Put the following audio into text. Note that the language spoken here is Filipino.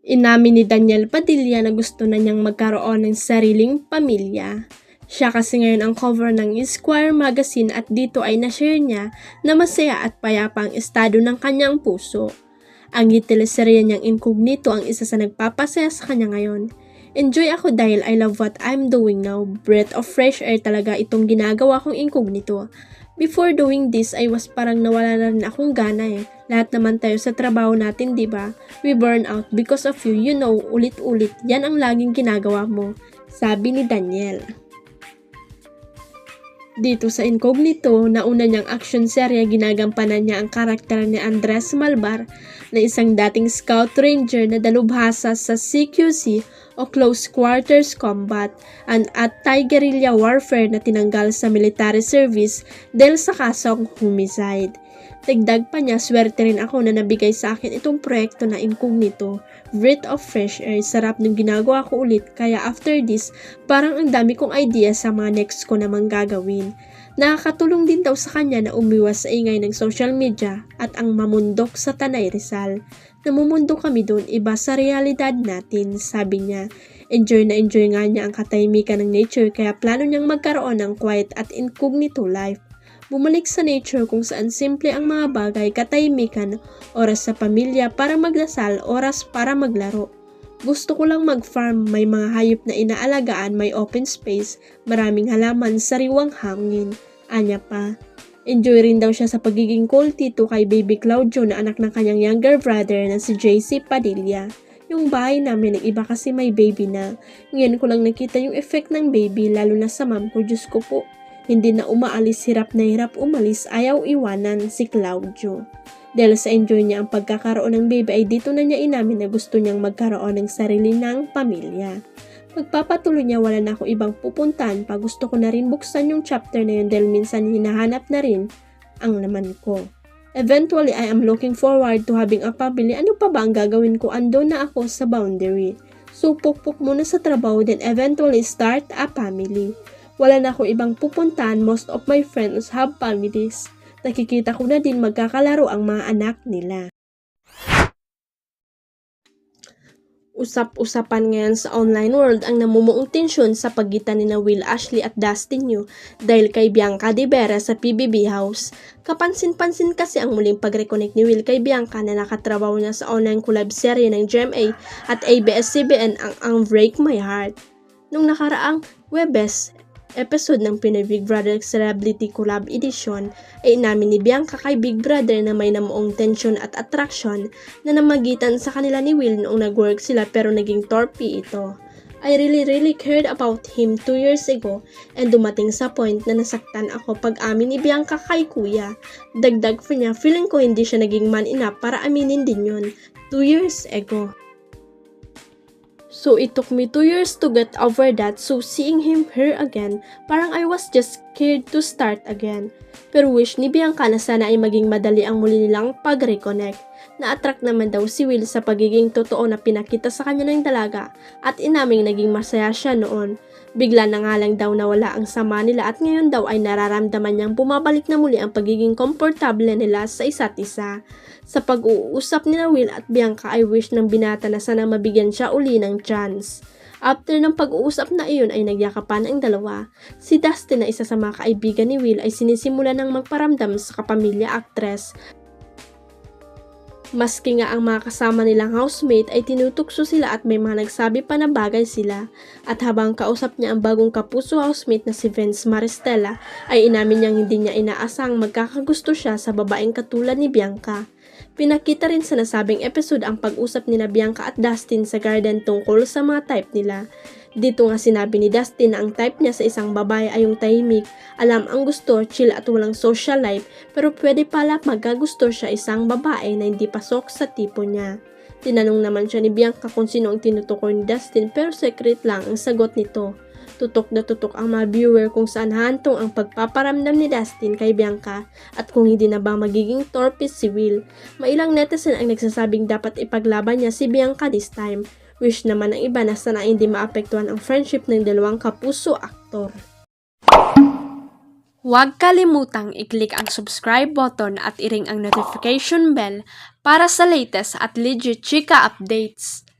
Inamin ni Daniel Padilla na gusto na niyang magkaroon ng sariling pamilya. Siya kasi ngayon ang cover ng Esquire magazine at dito ay na-share niya na masaya at payapa ang estado ng kanyang puso. Ang teleserye niyang Incognito ang isa sa nagpapasaya sa kanya ngayon. Enjoy ako dahil I love what I'm doing now. Breath of fresh air talaga itong ginagawa kong Incognito. Before doing this ay was parang nawala na rin akong gana eh. Lahat naman tayo sa trabaho natin, di ba? We burn out because of you, ulit-ulit. Yan ang laging ginagawa mo, sabi ni Daniel. Dito sa Incognito, nauna niyang action serye, ginagampanan niya ang karakter ni Andres Malvar na isang dating scout ranger na dalubhasa sa CQC o Close Quarters Combat at Thai-guerrilla warfare na tinanggal sa military service dahil sa kasong homicide. Dagdag pa niya, swerte rin ako na nabigay sa akin itong proyekto na Incognito. Breath of fresh air, sarap nung ginagawa ko ulit, kaya after this, parang ang dami kong idea sa mga next ko namang gagawin. Nakakatulong din daw sa kanya na umiwas sa ingay ng social media at ang mamundok sa Tanay Rizal. Namumundo kami doon, iba sa realidad natin, sabi niya. Enjoy na enjoy nga niya ang katahimikan ng nature kaya plano niyang magkaroon ng quiet at incognito life. Bumalik sa nature kung saan simple ang mga bagay, katahimikan, oras sa pamilya para magdasal, oras para maglaro. Gusto ko lang mag-farm, may mga hayop na inaalagaan, may open space, maraming halaman, sariwang hangin. Anya pa. Enjoy rin daw siya sa pagiging cool tito kay baby Claudio na anak ng kanyang younger brother na si JC Padilla. Yung bahay namin nag-iba kasi may baby na. Ngayon ko lang nakita yung effect ng baby lalo na sa mom ko, Diyos ko po. Hindi na umaalis, hirap na hirap umalis, ayaw iwanan si Claudio. Dahil sa enjoy niya ang pagkakaroon ng baby ay dito na niya inamin na gusto niyang magkaroon ng sarili ng pamilya. Magpapatuloy niya, wala na akong ibang pupuntahan pa, gusto ko na rin buksan yung chapter na yun dahil minsan hinahanap na rin ang laman ko. Eventually, I am looking forward to having a family. Ano pa ba ang gagawin ko? Ando na ako sa boundary. So, pukpuk muna sa trabaho then eventually start a family. Wala na akong ibang pupuntahan, most of my friends have families. Nakikita ko na din magkakalaro ang mga anak nila. Usap-usapan ngayon sa online world ang namumuong tensyon sa pagitan ni Will Ashley at Dustin Yu dahil kay Bianca De Vera sa PBB House. Kapansin-pansin kasi ang muling pag-reconnect ni Will kay Bianca na nakatrabaho niya sa online collab serye ng GMA at ABS-CBN ang Break My Heart. Nung nakaraang Webes episode ng Pinoy Big Brother Celebrity Collab Edition ay inamin ni Bianca kay Big Brother na may namuong tension at attraction na namagitan sa kanila ni Will noong nag-work sila pero naging torpy ito. I really cared about him 2 years ago and dumating sa point na nasaktan ako pag amin ni Bianca kay kuya. Dagdag pa niya, feeling ko hindi siya naging man enough para aminin din yun 2 years ago. So it took me 2 years to get over that, so seeing him here again, parang I was just scared to start again. Pero wish ni Bianca na sana ay maging madali ang muli nilang pag-reconnect. Na-attract naman daw si Will sa pagiging totoo na pinakita sa kanya ng dalaga at inaming naging masaya siya noon. Bigla na nga lang daw nawala ang sama nila at ngayon daw ay nararamdaman niyang bumabalik na muli ang pagiging komportable nila sa isa't isa. Sa pag-uusap ni Will at Bianca ay wish ng binata na sana mabigyan siya uli ng chance. After ng pag-uusap na iyon ay nagyakapan ang dalawa. Si Dustin na isa sa mga kaibigan ni Will ay sinisimula ng magparamdam sa kapamilya actress. Maski nga ang mga kasama nilang housemate ay tinutukso sila at may mga nagsabi pa na bagay sila. At habang kausap niya ang bagong kapuso housemate na si Vince Maristella ay inamin niyang hindi niya inaasang magkakagusto siya sa babaeng katulad ni Bianca. Pinakita rin sa nasabing episode ang pag-usap ni Bianca at Dustin sa garden tungkol sa mga type nila. Dito nga sinabi ni Dustin na ang type niya sa isang babae ay yung tahimik, alam ang gusto, chill at walang social life, pero pwede pala magkagusto siya isang babae na hindi pasok sa tipo niya. Tinanong naman siya ni Bianca kung sino ang tinutukoy ni Dustin pero secret lang ang sagot nito. Tutok na tutok ang mga viewer kung saan hantong ang pagpaparamdam ni Dustin kay Bianca at kung hindi na ba magiging torpe si Will. Mailang netizen ang nagsasabing dapat ipaglaban niya si Bianca this time. Wish naman ng iba na sana hindi maapektuhan ang friendship ng dalawang kapuso aktor. Huwag kalimutang i-click ang subscribe button at i-ring ang notification bell para sa latest at legit chika updates.